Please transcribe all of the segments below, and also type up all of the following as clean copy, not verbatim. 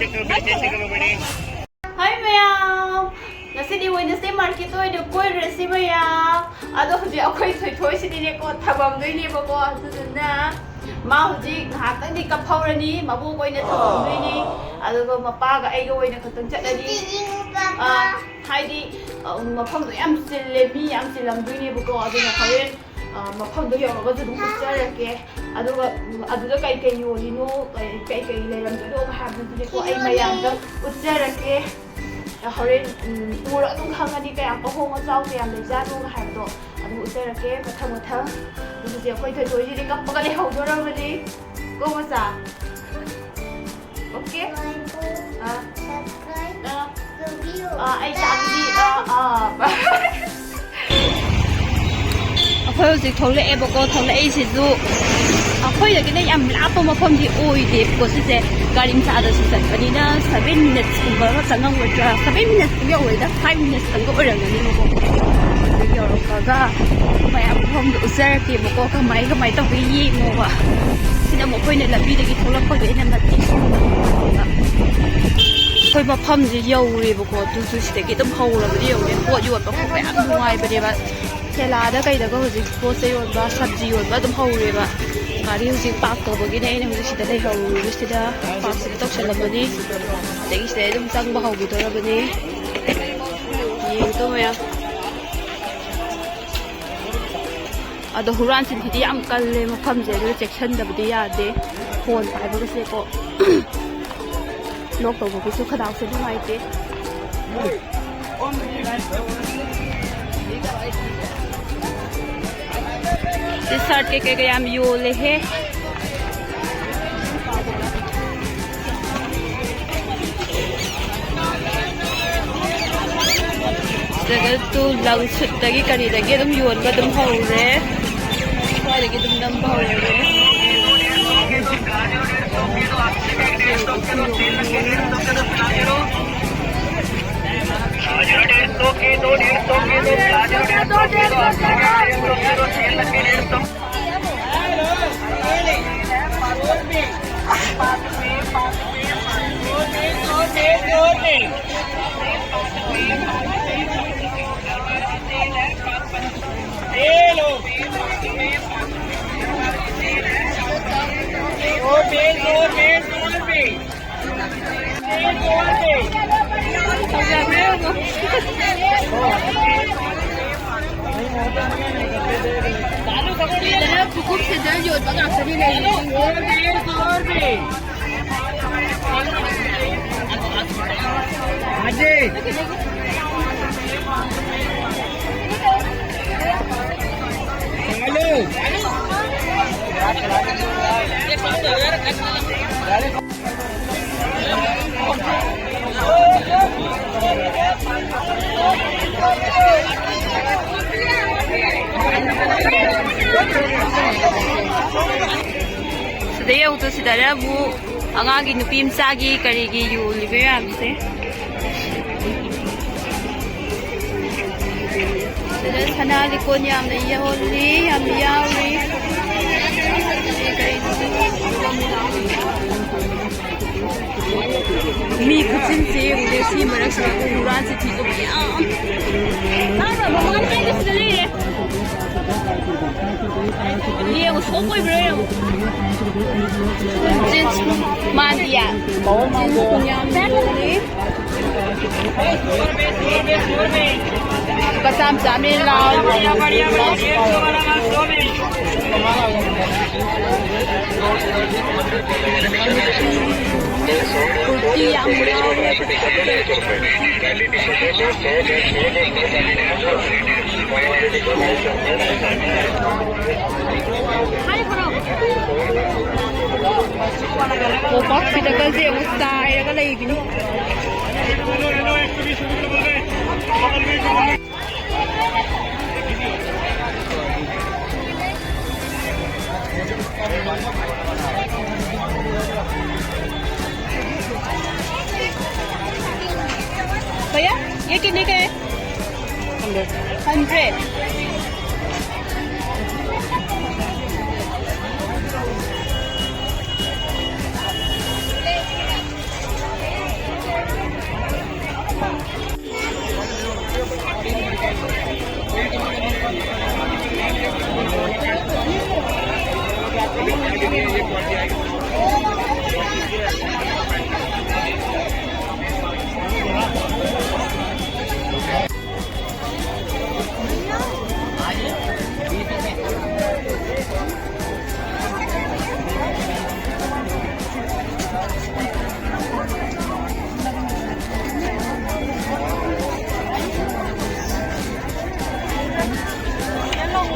Hi Mayam! Ngasidi Wednesday market oy koi resi Mayam. Ado huji akhoi thoi sidi ne ko thabam doi ni ba ko aduna ma huji ngahak ni ka phaurani mabu koi na thabam doi ni ado ko mapa ga ai ga oina khatang chatani haidi mafam do yam sille mi yam silam doi ni ba ko aduna kharen mafam do yaw ga du charake ado ga ado da kai kai yolino kai kai lelam do ga habdu ni ko ai Mayam da ucharake Horin ura tung khangani kaya ahong achao kaya leiba tung haibdo adu uterake mathang mathang du je khoi thoi thoi ji kap paga le hawdo ra mani ko macha okay ai tamdi akhoi hojik thole e boko thole e si ju akhoi da kine yam lapa mafam di oi de ko si je garim cha da si san pani na 7 minutes kumba ka sangang wajra 7 minutes kumya oi da 5 minutes kan ko orang ni mo ko yo ro ka ga Mayam phom du usar ki mo ko ka mai ta wi mo wa sina mo khoi ne labi de ki tholak pa ge na na ti khoi ma pham ji yo ri bo ko tu su si de ki dum hau la bi yo ne ko yu ba ko ba am nuai ba de ba thela da kai da ko ji ko se yo ba sabji yo ba dum hau re ba gari hujik park tawbagi na ina hujik sida lei hau sida park sida tawshalabani adagi sida adum changba hawbidorabani yengto Mayam ado huran sin hidi yam kalle mafam je do section dabdi yade phone paibaga se ko nok tawbagi su khadaw se nuaite T-shirt ke yam yole he daga tu lang sut dagi kari dagi dum yon ga dum hore ko dagi dum dam hore cukup sederhana banget sini Sedaya untuk saudara bu, angagi nupim sagi karigi yu libe amse. Sedaya sana likon yam na yaholi yam yawi. Mi kucing sih udah sih mereka ukuran sih tiga biang. Apa bawa aja sendiri? Iya, usah kau ibrahim. Jeans mandia, jeans punya family. Kasam sambil laut. Kurti yang murah. Opak kita kasi ang style ka lagi ni. Kaya, ये कितने का है? 100. के लिए ये quality आएगी।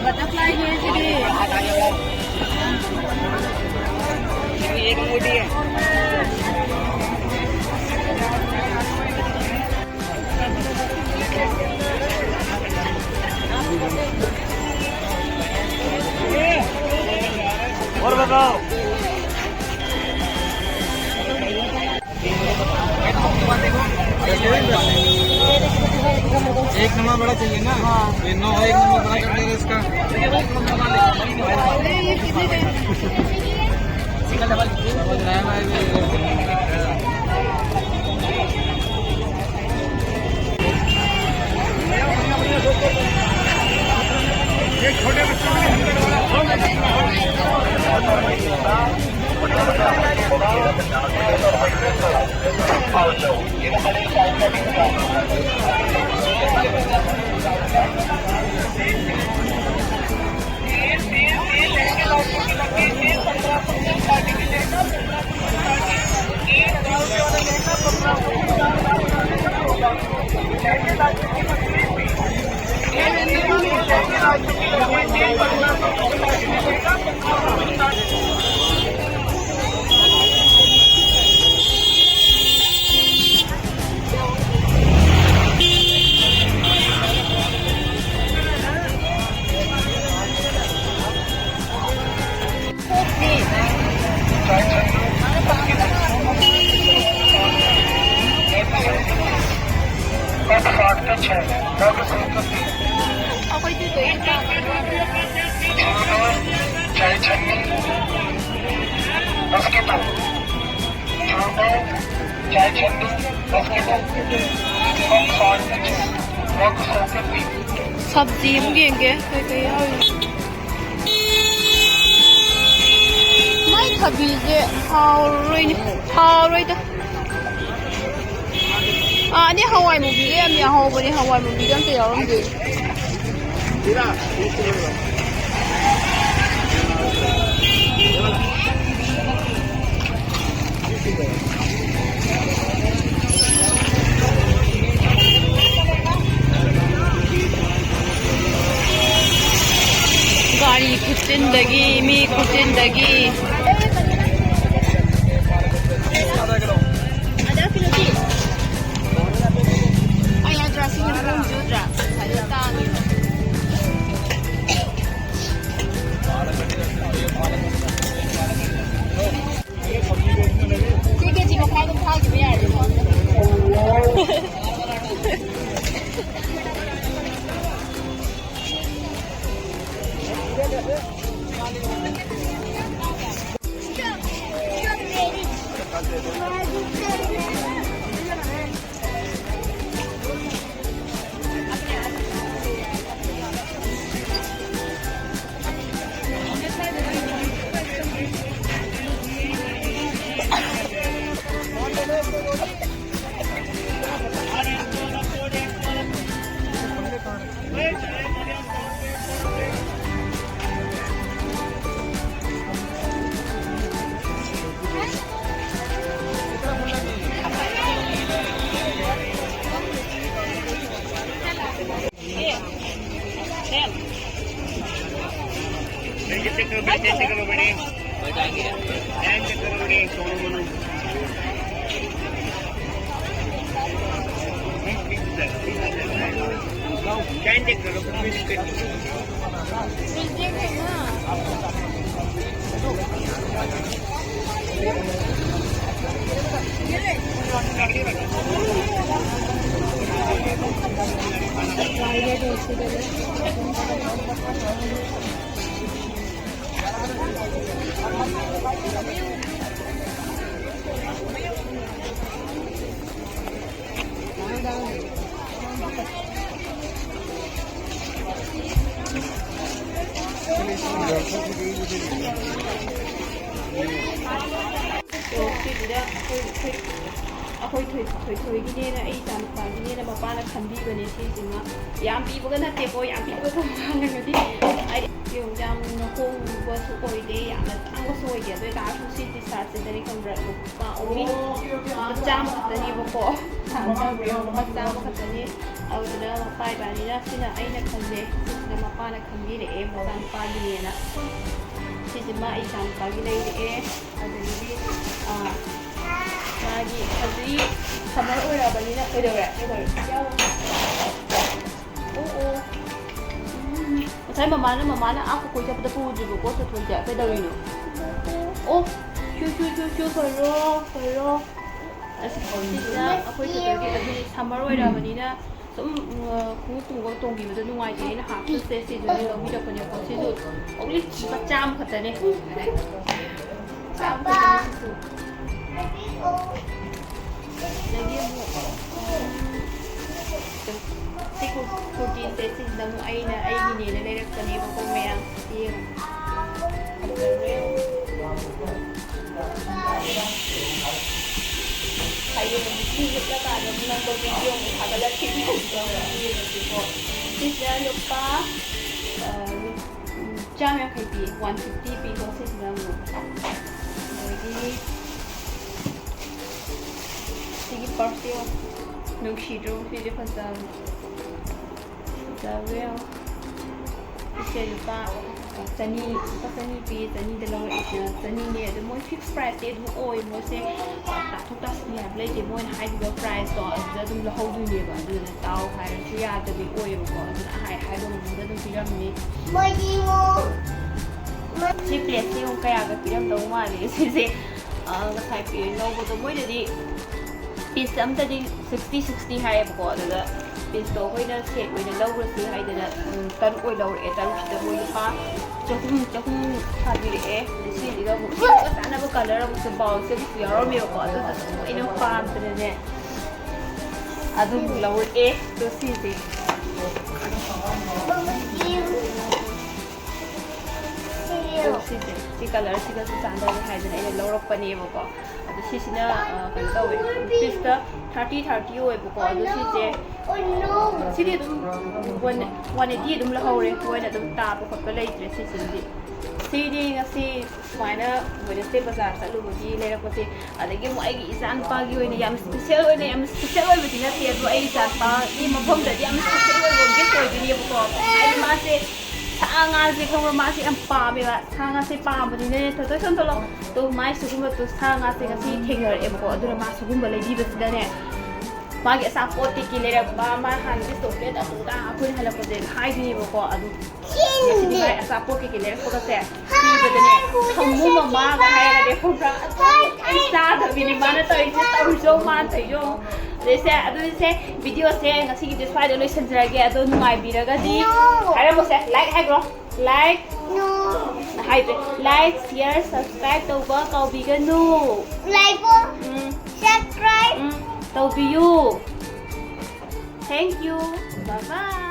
Butterfly है जी एक मोटी है। और बताओ एक नंबर बड़ा चाहिए ना। हाँ ये 9 एक नंबर बड़ा कर देगा इसका। छोटे बच्चों सब्जी मुझे माई थबीजे हाउरोइदा 아니 하와이 무비게 아니 하와이 하와이 무비게 한테 여러분들 गाड़ी खुचिंदगी मी खुचिंदगी ꯁꯤꯁꯤꯗ ꯑꯩꯈꯣꯏ ꯊꯣꯏꯒꯤꯅꯦꯅ ꯑꯩ ꯏꯆꯥꯅꯨꯄꯥꯒꯤꯅꯦꯅ ꯃꯄꯥꯅ ꯈꯟꯕꯤꯕꯅꯦ ꯁꯤꯁꯤꯃ ꯌꯥꯝ ꯄꯤꯕꯒ ꯅꯠꯇꯦꯀꯣ ꯌꯥꯝ ꯄꯤꯕꯒ ꯊꯝꯖꯔꯒꯗꯤ ꯍꯥꯏꯗꯤ ꯌꯥꯝꯅ ꯍꯣꯡꯕꯁꯨ ꯑꯣꯏꯗꯦ ꯌꯥꯝꯅ ꯇꯥꯡꯕꯁꯨ ꯑꯣꯏꯗꯦ ꯑꯗꯨ ꯑꯣꯏꯇꯥꯔꯁꯨ ꯁꯤ ꯇꯤ ꯁꯥꯔꯠꯁꯤꯗꯗꯤ ꯈꯪꯕ꯭ꯔꯥ ꯂꯨꯄꯥ ꯑꯣꯟꯂꯤ ꯂꯨꯄꯥ ꯆꯥꯝꯃ ꯈꯛꯇꯅꯦꯕꯀꯣ ꯂꯨꯄꯥ ꯆꯥꯝꯃ ꯈꯛꯇꯅꯤ ꯑꯗꯨꯗꯨꯅ ꯃꯄꯥ ꯏꯕꯥꯅꯤꯅ ꯁꯤꯅ ꯑꯩꯅ ꯈꯜꯂꯦ ꯁꯤꯁꯤꯅ ꯃꯄꯥꯅ ꯈꯟꯕꯤꯔꯛꯑꯦ ꯃꯆꯥꯅꯨꯄꯥꯒꯤꯅꯦꯅ ꯁꯤꯁꯤꯃ ꯑꯩ ꯏꯆꯥꯅꯨꯄꯥꯒꯤ ꯂꯩꯔꯛꯑꯦ ꯑꯗꯒꯤꯗꯤ ꯃꯥꯒꯤ ꯍꯧꯖꯤꯛ ꯁꯝꯃꯔ ꯑꯣꯏꯔꯛꯑꯕꯅꯤꯅ ꯀꯩꯗꯧꯔꯦ ꯉꯁꯥꯏ ꯃꯃꯥꯅ ꯀꯣꯏ ꯆꯠꯄꯗ ꯄꯨꯗ꯭ꯔꯤꯕꯀꯣ ꯆꯠꯊꯣꯏꯁꯦ ꯀꯩꯗꯧꯔꯤꯅꯣ ꯑꯣ ꯁꯨ ꯈꯣꯏꯔꯣ ꯑꯁꯤꯁꯤꯅ ꯑꯩꯈꯣꯏ ꯆꯠꯊꯣꯏꯒꯤ ꯑꯗꯨꯗꯤ ꯁꯝꯃꯔ ꯑꯣꯏꯔꯛꯑꯕꯅꯤꯅ ꯁꯨꯝ ꯈꯣꯡꯎꯞ ꯇꯣꯡꯕ ꯇꯣꯡꯈꯤꯕꯗ ꯅꯨꯡꯉꯥꯏꯇꯦ ꯑꯩꯅ ꯍꯥꯞꯄꯁꯦ ꯁꯤꯁꯨ ꯂꯧꯕꯤꯔꯛꯄꯅꯦꯀꯣ ꯁꯤꯁꯨ ꯑꯣꯟꯂꯤ ꯂꯨꯄꯥ ꯆꯥꯝꯃ ꯈꯛꯇꯅꯦ ꯆꯥꯝꯃ ꯈꯛꯇꯅꯦ ꯁꯤꯁꯨ ꯑꯗꯒꯤ ꯑꯃꯨꯛ ꯁꯤ ꯀꯨꯔꯇꯤꯁꯦ ꯁꯤꯁꯤꯗ ꯑꯃꯨꯛ ꯑꯩꯒꯤꯅꯦꯅ ꯂꯩꯔꯛꯄꯅꯦꯕꯀꯣ ꯃꯌꯥꯝ ꯍꯌꯦꯡ ꯁꯤ ꯂꯤꯠꯂꯀꯥꯟꯗ ꯑꯃꯨꯛ ꯅꯪꯗꯣ ꯚꯤꯗꯤꯑꯣ ꯑꯃꯨꯛ ꯊꯥꯒꯠꯂꯛꯈꯤꯅꯤꯀꯣ ꯁꯤꯁꯤꯅ ꯂꯨꯄꯥ 150 ꯄꯤ 150 ꯄꯤꯀꯣ ꯁꯤꯁꯤꯅ ꯑꯃꯨꯛ ꯑꯗꯒꯤ सिगी पर्सियो नुशीड्रो सिजे फजावे इसे लुपा चनी पी चनी द लौ चनी ने द मोय फिक्स प्राइस दे दु ओय मोसे ताथु तासनी है लेजे मोय हाइबो प्राइस तो अद दुम लहौ दुने बा दुना ताव हाय सु या द बि ओय बो दुना हाय दो मुद दु पिरमनी मोयिमो सी प्लेट सी ओ कया ग पिरम दौ माले सिसे गसाय पि लौबो तो मोय दि पीस अमतदी 60 हायबको अदुदा पीस तो होइना सेट होइना लौरसी हाइदना तन ओइ लौरे तरुसिदा मोइ लुपा चहुम थाबिरे सिदिगा चानबो कलर अमु बाउ से यारोमेको अदुदा ओइना पामतने अदु लौरे तो सिदे सी कलर सिगा चांदा हाइदना इना लौरकपनेबको अदु सिसिना कन तवे पीसता 30 ओइबको अदु सिजे सिदि दुम 180 दुम लहौरे कोइना दुम तापो खप लेत्रे सिसिदि सिदि ngasi सुमाइना वेडनेसडे बाजार चलुबदि लेरकपसे अदगि मु आइगि इसान पागी ओइना याम स्पेशल ओइबदि नते अदु आइ इसान पा इ मफमददि याम स्पेशल ओइबो गिफ्ट ओइदिनिबको आइ मासे सांगासे खबर मासे am पामेबा सांगासे पामबदिने थतोय संतलो तो माइ सुगुम तो सांगासे ngasi थेगर एबको अदुरा मा सुगुम लेबिबसिदाने मागे सा पोटी की लेरबा मा हानदि सोपेट अदुदा अखुन हलपजे हाइदिनिबको अदु सिदि माइ असा पोटी की लेरबकोसे सिबदने खमु ममा गा हायगा खबरा सा दबिनि माना तइसे तउजो मान तइजो देसे अदुसे वीडियो से ngasi gi स्वाइद लोइ संजरागे अदु नुंगाइ बिरगदि हायरबोसे लाइक हाइग्रो लाइक नो हाइदे लाइक शेयर सब्सक्राइब तौबा काउबिगनु लाइक सब्सक्राइब तौबियु थैंक यू बाय बाय